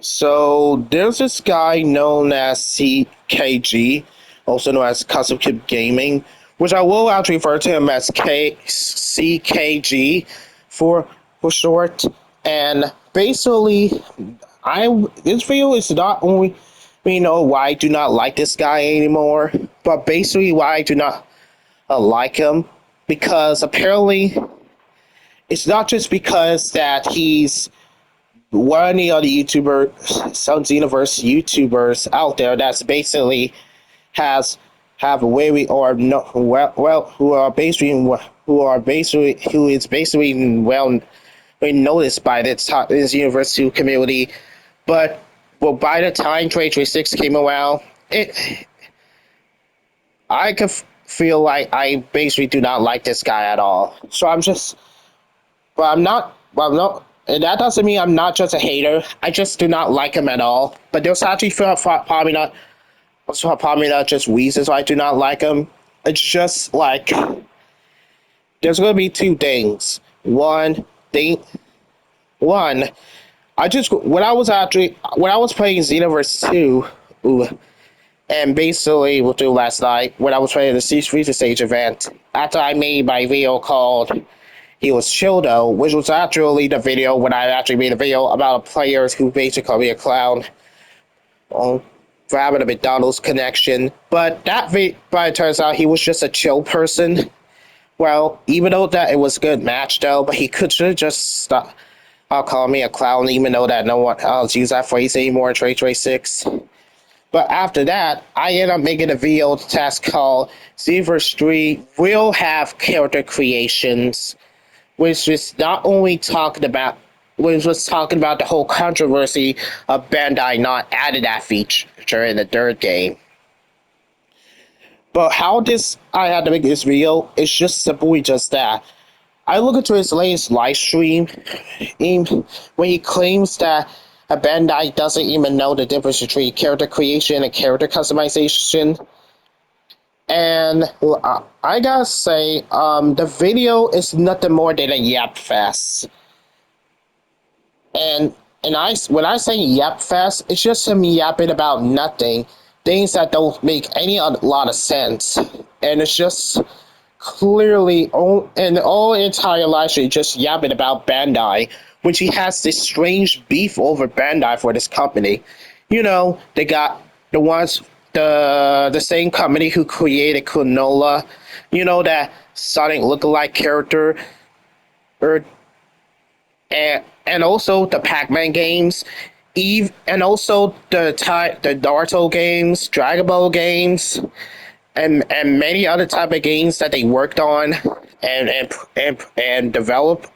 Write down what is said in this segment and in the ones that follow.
So there's this guy known as CKG, also known as Custom Kid Gaming, which I will actually refer to him as CKG for short. And basically, this video is not only why I do not like this guy anymore, but basically why I do not like him, because apparently it's not just because that he's one of the other YouTubers, some XENOVERSE YouTubers out there that's basically has have very or no who is basically well noticed by this Universe 2 community, but by the time 2026 came around, I could feel like I basically do not like this guy at all. So I'm not, and that doesn't mean I'm not just a hater. I just do not like him at all. But there's actually probably not just reasons why I do not like him. It's just like there's gonna be two things. One, I just when I was playing Xenoverse 2, and basically we'll do last night when I was playing the Siege Freezer Stage event, after I made my video called He Was Shildo, which was actually the video when I actually made a video about a player who basically called me a clown for having a McDonald's connection. But it turns out he was just a chill person. Well, even though that it was a good match though, but he could have just stopped calling me a clown, even though that no one else uses that phrase anymore in 2026. But after that, I ended up making a video task called Xenoverse 3 will have character creations, which was not only talking about the whole controversy of Bandai not adding that feature in the third game. But I had to make this video, it's just simply just that. I look into his latest live stream when he claims that a Bandai doesn't even know the difference between character creation and character customization. And I gotta say, the video is nothing more than a yap fest. And when I say yap fest, it's just him yapping about nothing, things that don't make lot of sense, and it's just clearly all entire live stream just yapping about Bandai, which he has this strange beef over Bandai for this company. They got the same company who created Canola, that Sonic lookalike character, and also the Pac-Man games, and also the Naruto games, Dragon Ball games, and many other type of games that they worked on and developed.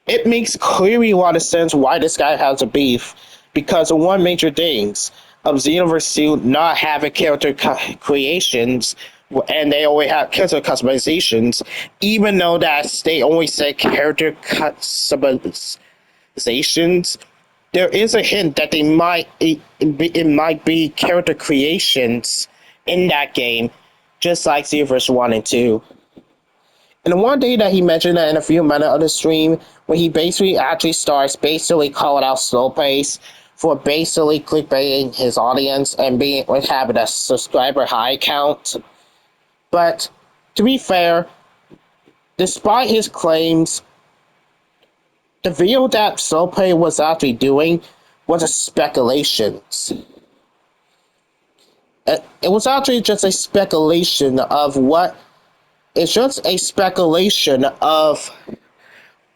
It makes clearly a lot of sense why this guy has a beef, because of one major things of Xenoverse 2 not having character creations, and they only have character customizations, even though that they only say character customizations. There is a hint that it might be character creations in that game, just like Xenoverse 1 and 2. And the one day that he mentioned that in a few minutes of the stream, when he actually starts calling out Slow Pace for basically clickbaiting his audience and having a subscriber high count. But to be fair, despite his claims, the video that Slow Pace was actually doing was a speculations. It was actually just a speculation of what. It's just a speculation of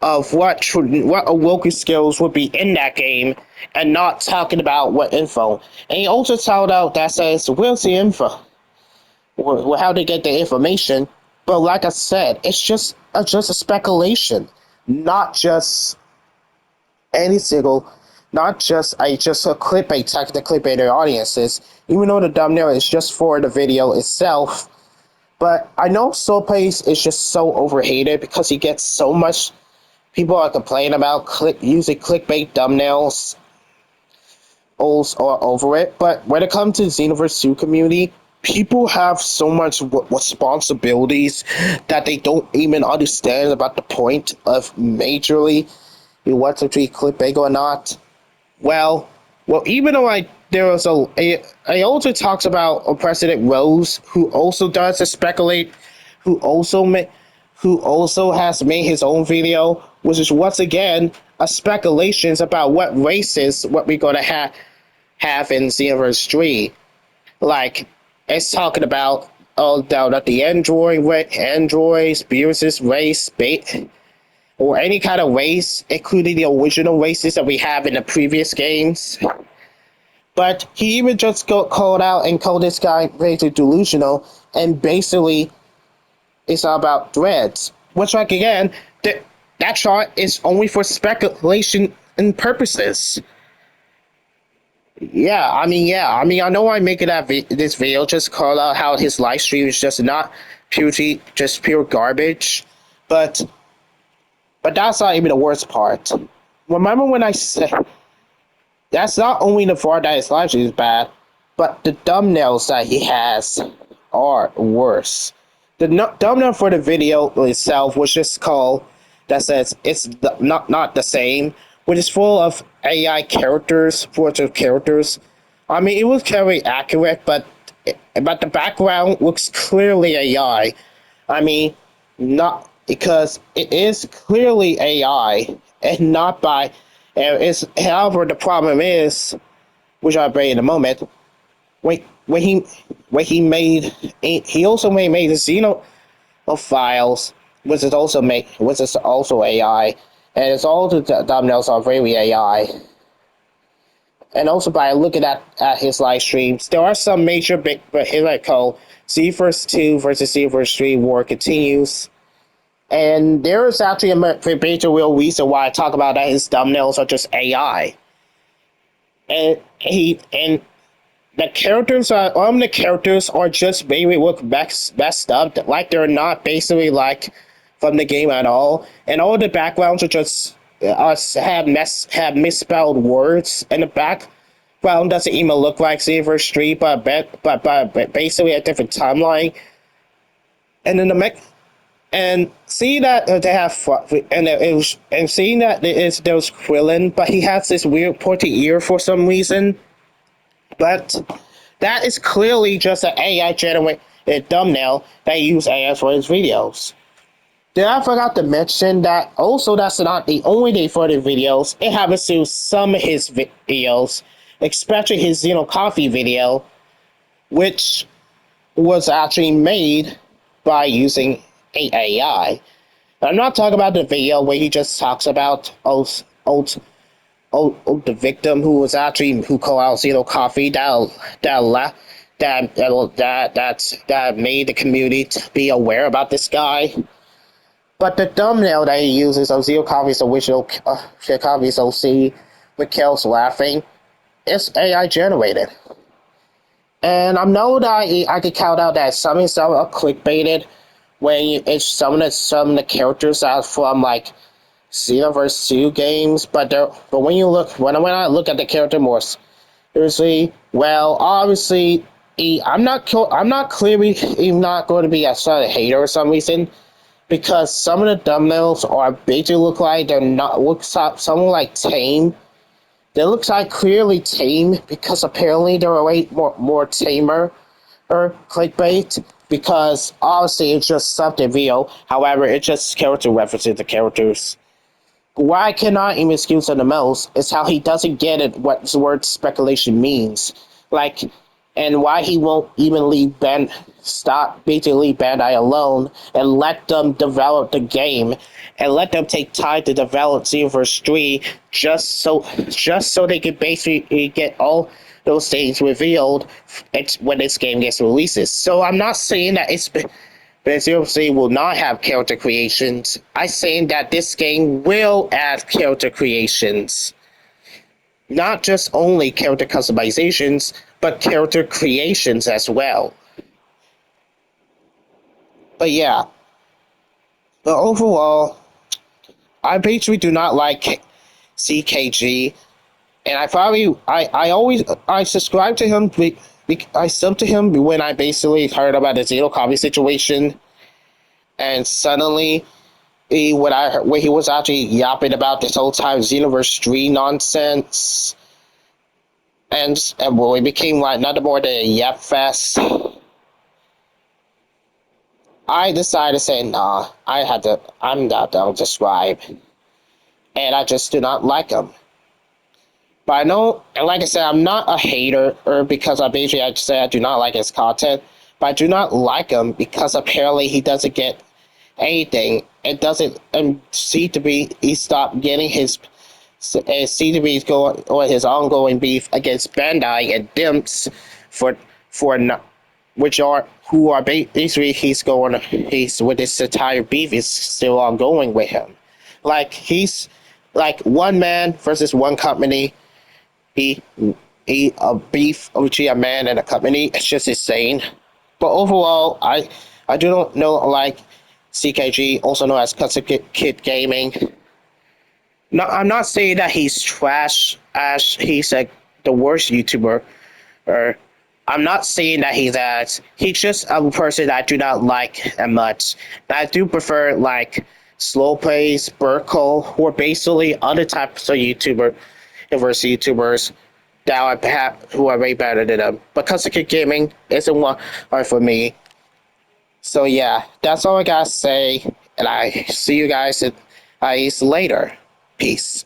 what Awoken skills would be in that game, and not talking about what info. And he also told out that says, "Where's the info? Well, how they get the information?" But like I said, it's just a speculation, not just any single. Not just a clickbait tactic to clickbait their audiences, even though the thumbnail is just for the video itself. But I know Soul Pace is just so overhated because he gets so much. People are complaining about using clickbait thumbnails or over it. But when it comes to the Xenoverse 2 community, people have so much responsibilities that they don't even understand about the point of majorly what's actually clickbait or not. Well, even though there was I also talks about President Rose, who also does a speculate, who also who also has made his own video, which is once again a speculations about what races what we're gonna have in Xenoverse 3. Like it's talking about down at the androids, Beerus's race, or any kind of race, including the original races that we have in the previous games. But he even just called out and called this guy basically delusional, and basically it's all about threads. Which, like again, that chart is only for speculation and purposes. I know I'm making this video just call out how his live stream is just not pure garbage, but that's not even the worst part. Remember when I said that's not only the part that his live stream is bad, but the thumbnails that he has are worse. The thumbnail for the video itself was just called that says it's not the same, which is full of AI characters, portrait characters. I mean, it was very accurate, but the background looks clearly AI. I mean, not because it is clearly AI and not by. And it's however the problem is, which I'll bring in a moment. When he also made the Xeno of files, which is also AI, and it's all the thumbnails are very AI. And also by looking at his live streams, there are some major big, but here I call Xenoverse 2 versus Xenoverse 3 war continues. And there is actually a major real reason why I talk about that his thumbnails are just AI. And the characters are just maybe look messed up, like they're not basically like from the game at all, and all the backgrounds are just have misspelled words, and the background doesn't even look like Xenoverse 3, but basically a different timeline. And then and seeing that they have and seeing that there was Krillin, but he has this weird pointy ear for some reason. But that is clearly just an AI generated thumbnail that use AI for his videos. Then I forgot to mention that also that's not the only thing for the videos. It happens to some of his videos, especially his Coffee video, which was actually made by using AI. I'm not talking about the video where he just talks about the victim who called out Coffee that made the community to be aware about this guy. But the thumbnail that he uses of Zero Coffee's original Coffee's OC with Kel's laughing is AI generated. And I know that I could count out that some are clickbaited when it's some of the characters are from like Xenoverse 2 games, but when I look at the character more seriously, well, obviously I'm not clearly not going to be a sort of hater for some reason, because some of the thumbnails are basically look like they're not somewhat like tame. They look like clearly tame because apparently they're a way more tamer or clickbait, because obviously it's just something real. However, it's just character references to characters. Why I cannot even excuse him the most is how he doesn't get it what the word speculation means. Like, and why he won't even leave Bandai alone and let them develop the game and let them take time to develop Xenoverse 3 just so they can basically get all those things revealed when this game gets releases. So I'm not saying that Xenoverse will not have character creations. I'm saying that this game will add character creations. Not just only character customizations, but character creations as well. But yeah. But overall, I basically do not like CKG. And I subscribed to him. I subbed to him when I basically heard about the Zero Copy situation, and suddenly, when he was actually yapping about this whole time Xenoverse 3 nonsense, and when we became like nothing more than a yep fest, I decided to say, nah, I'm not done with this vibe, and I just do not like him. But I know, and like I said, I'm not a hater, or because I say I do not like his content, but I do not like him because apparently he doesn't get anything. It doesn't, and seem to be he stopped getting his. It seems to be going on his ongoing beef against Bandai and Dimps for which are who are basically he's with this entire beef is still ongoing with him. Like he's like one man versus one company. He he a beef between a man and a company. It's just insane. But overall, I do not know like CKG, also known as Custom Kid Gaming. No, I'm not saying that he's trash as he's like the worst YouTuber. Or I'm not saying that he's that. He's just a person that I do not like that much. I do prefer like slow plays, Burkle, or basically other types of universe YouTubers that I have who are way better than them. But Custom Kid Gaming isn't one for me. So yeah, that's all I gotta say, and I see you guys later. Peace.